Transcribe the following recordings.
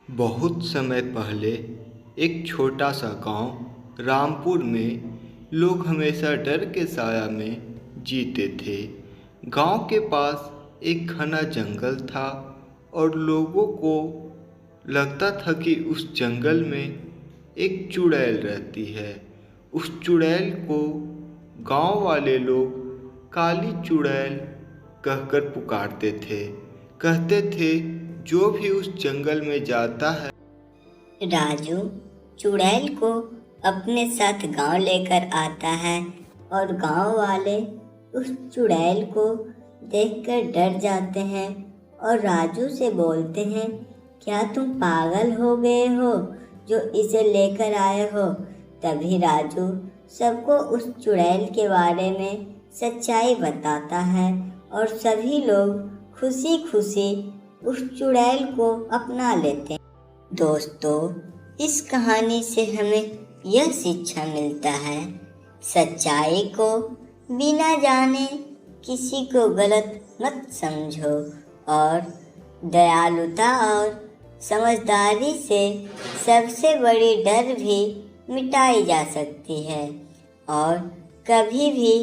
बहुत समय पहले एक छोटा सा गांव रामपुर में लोग हमेशा डर के साया में जीते थे। गांव के पास एक घना जंगल था और लोगों को लगता था कि उस जंगल में एक चुड़ैल रहती है। उस चुड़ैल को गांव वाले लोग काली चुड़ैल कहकर पुकारते थे। कहते थे जो भी उस जंगल में जाता है राजू चुड़ैल को अपने साथ गांव लेकर आता है और गांव वाले उस चुड़ैल को देखकर डर जाते हैं और राजू से बोलते हैं, क्या तुम पागल हो गए हो जो इसे लेकर आए हो। तभी राजू सबको उस चुड़ैल के बारे में सच्चाई बताता है और सभी लोग खुशी खुशी उस चुड़ैल को अपना लेते हैं। दोस्तों, इस कहानी से हमें यह शिक्षा मिलता है, सच्चाई को बिना जाने किसी को गलत मत समझो और दयालुता और समझदारी से सबसे बड़ी डर भी मिटाई जा सकती है। और कभी भी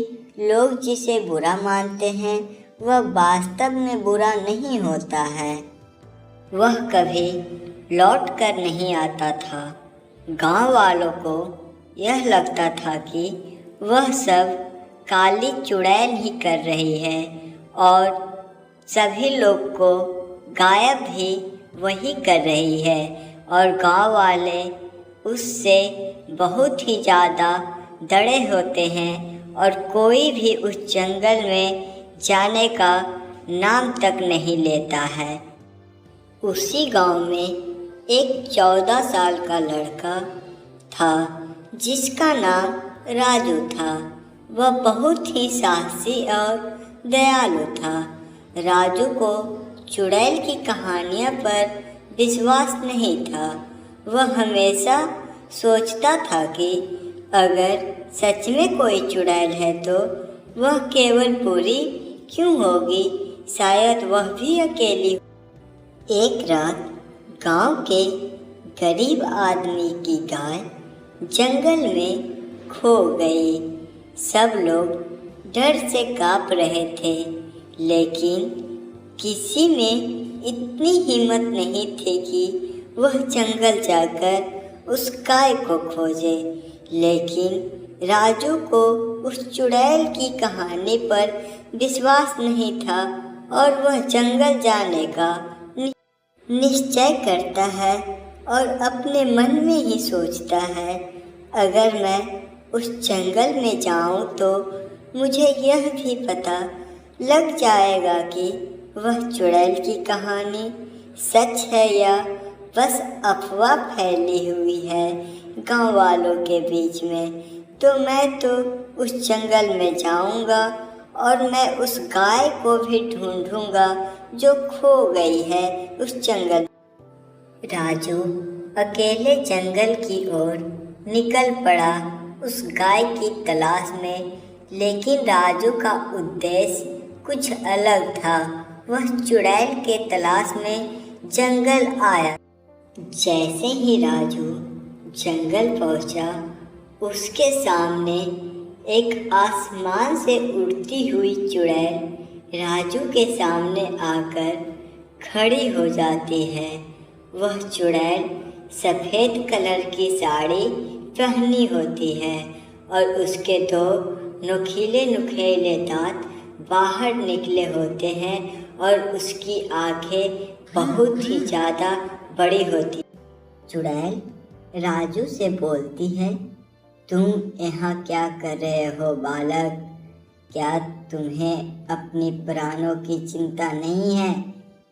लोग जिसे बुरा मानते हैं वह वास्तव में बुरा नहीं होता है, वह कभी लौट कर नहीं आता था। गांव वालों को यह लगता था कि वह सब काली चुड़ैल ही कर रही है और सभी लोग को गायब भी वही कर रही है और गांव वाले उससे बहुत ही ज़्यादा डरे होते हैं और कोई भी उस जंगल में जाने का नाम तक नहीं लेता है। उसी गांव में एक 14 साल का लड़का था जिसका नाम राजू था। वह बहुत ही साहसी और दयालु था। राजू को चुड़ैल की कहानियों पर विश्वास नहीं था। वह हमेशा सोचता था कि अगर सच में कोई चुड़ैल है तो वह केवल बुरी क्यों होगी, शायद वह भी अकेली। एक रात गांव के गरीब आदमी की गाय जंगल में खो गई। सब लोग डर से कांप रहे थे, लेकिन किसी में इतनी हिम्मत नहीं थी कि वह जंगल जाकर उस गाय को खोजे। लेकिन राजू को उस चुड़ैल की कहानी पर विश्वास नहीं था और वह जंगल जाने का निश्चय करता है और अपने मन में ही सोचता है, अगर मैं उस जंगल में जाऊं तो मुझे यह भी पता लग जाएगा कि वह चुड़ैल की कहानी सच है या बस अफवाह फैली हुई है गांव वालों के बीच में। तो मैं तो उस जंगल में जाऊंगा और मैं उस गाय को भी ढूंढूंगा जो खो गई है उस जंगल। राजू अकेले जंगल की ओर निकल पड़ा उस गाय की तलाश में, लेकिन राजू का उद्देश्य कुछ अलग था। वह चुड़ैल के तलाश में जंगल आया। जैसे ही राजू जंगल पहुंचा, उसके सामने एक आसमान से उड़ती हुई चुड़ैल राजू के सामने आकर खड़ी हो जाती है। वह चुड़ैल सफ़ेद कलर की साड़ी पहनी होती है और उसके दो नुकीले नुकीले दांत बाहर निकले होते हैं और उसकी आंखें बहुत ही ज़्यादा बड़ी होती। चुड़ैल राजू से बोलती है, तुम यहाँ क्या कर रहे हो बालक? क्या तुम्हें अपनी प्राणों की चिंता नहीं है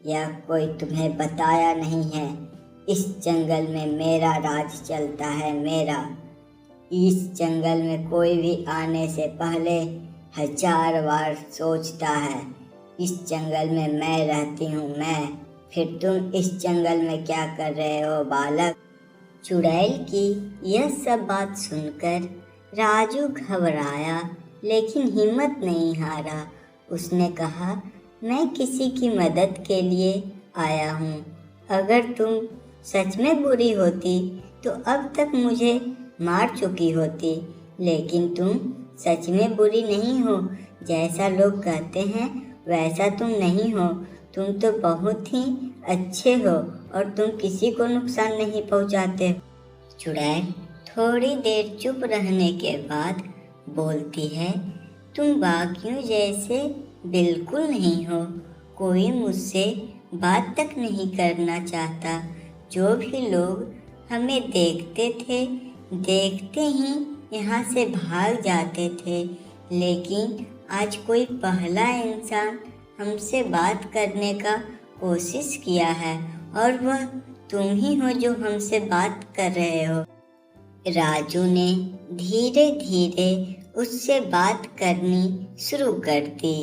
या कोई तुम्हें बताया नहीं है? इस जंगल में मेरा राज चलता है, मेरा। इस जंगल में कोई भी आने से पहले 1000 बार सोचता है। इस जंगल में मैं रहती हूँ, मैं। फिर तुम इस जंगल में क्या कर रहे हो बालक? चुड़ैल की यह सब बात सुनकर राजू घबराया, लेकिन हिम्मत नहीं हारा। उसने कहा, मैं किसी की मदद के लिए आया हूँ। अगर तुम सच में बुरी होती तो अब तक मुझे मार चुकी होती, लेकिन तुम सच में बुरी नहीं हो। जैसा लोग कहते हैं वैसा तुम नहीं हो। तुम तो बहुत ही अच्छे हो और तुम किसी को नुकसान नहीं पहुंचाते हो। चुड़ैल थोड़ी देर चुप रहने के बाद बोलती है, तुम बाकियों जैसे बिल्कुल नहीं हो। कोई मुझसे बात तक नहीं करना चाहता। जो भी लोग हमें देखते थे, देखते ही यहाँ से भाग जाते थे, लेकिन आज कोई पहला इंसान हमसे बात करने का कोशिश किया है और वह तुम ही हो जो हमसे बात कर रहे हो। राजू ने धीरे धीरे उससे बात करनी शुरू कर दी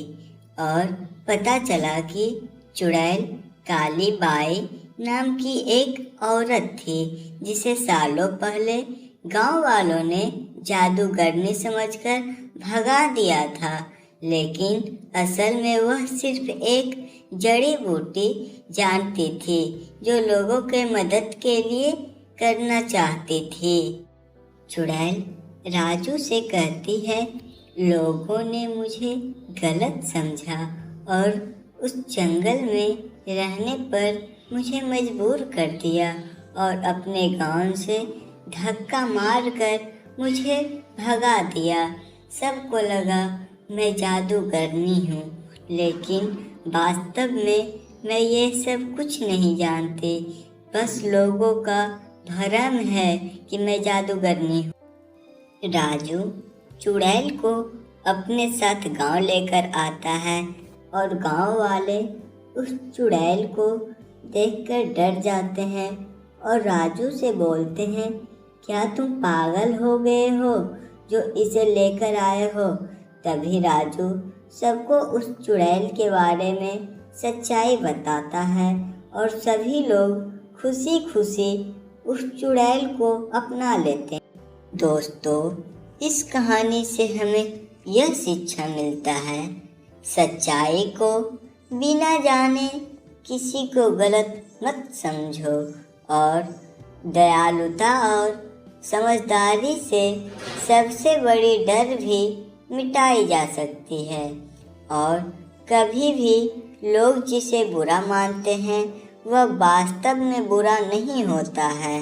और पता चला कि चुड़ैल काली बाई नाम की एक औरत थी, जिसे सालों पहले गांव वालों ने जादूगरनी समझकर भगा दिया था। लेकिन असल में वह सिर्फ एक जड़ी बूटी जानती थी जो लोगों के मदद के लिए करना चाहती थी। चुड़ैल राजू से कहती है, लोगों ने मुझे गलत समझा और उस जंगल में रहने पर मुझे मजबूर कर दिया और अपने गांव से धक्का मारकर मुझे भगा दिया। सबको लगा मैं जादूगरनी हूँ, लेकिन वास्तव में मैं ये सब कुछ नहीं जानती। बस लोगों का भ्रम है कि मैं जादूगरनी हूँ। राजू चुड़ैल को अपने साथ गांव लेकर आता है और गांव वाले उस चुड़ैल को देखकर डर जाते हैं और राजू से बोलते हैं, क्या तुम पागल हो गए हो जो इसे लेकर आए हो? तभी राजू सबको उस चुड़ैल के बारे में सच्चाई बताता है और सभी लोग खुशी खुशी उस चुड़ैल को अपना लेते हैं। दोस्तों, इस कहानी से हमें यह शिक्षा मिलता है, सच्चाई को बिना जाने किसी को गलत मत समझो और दयालुता और समझदारी से सबसे बड़ी डर भी मिटाई जा सकती है। और कभी भी लोग जिसे बुरा मानते हैं वह वास्तव में बुरा नहीं होता है।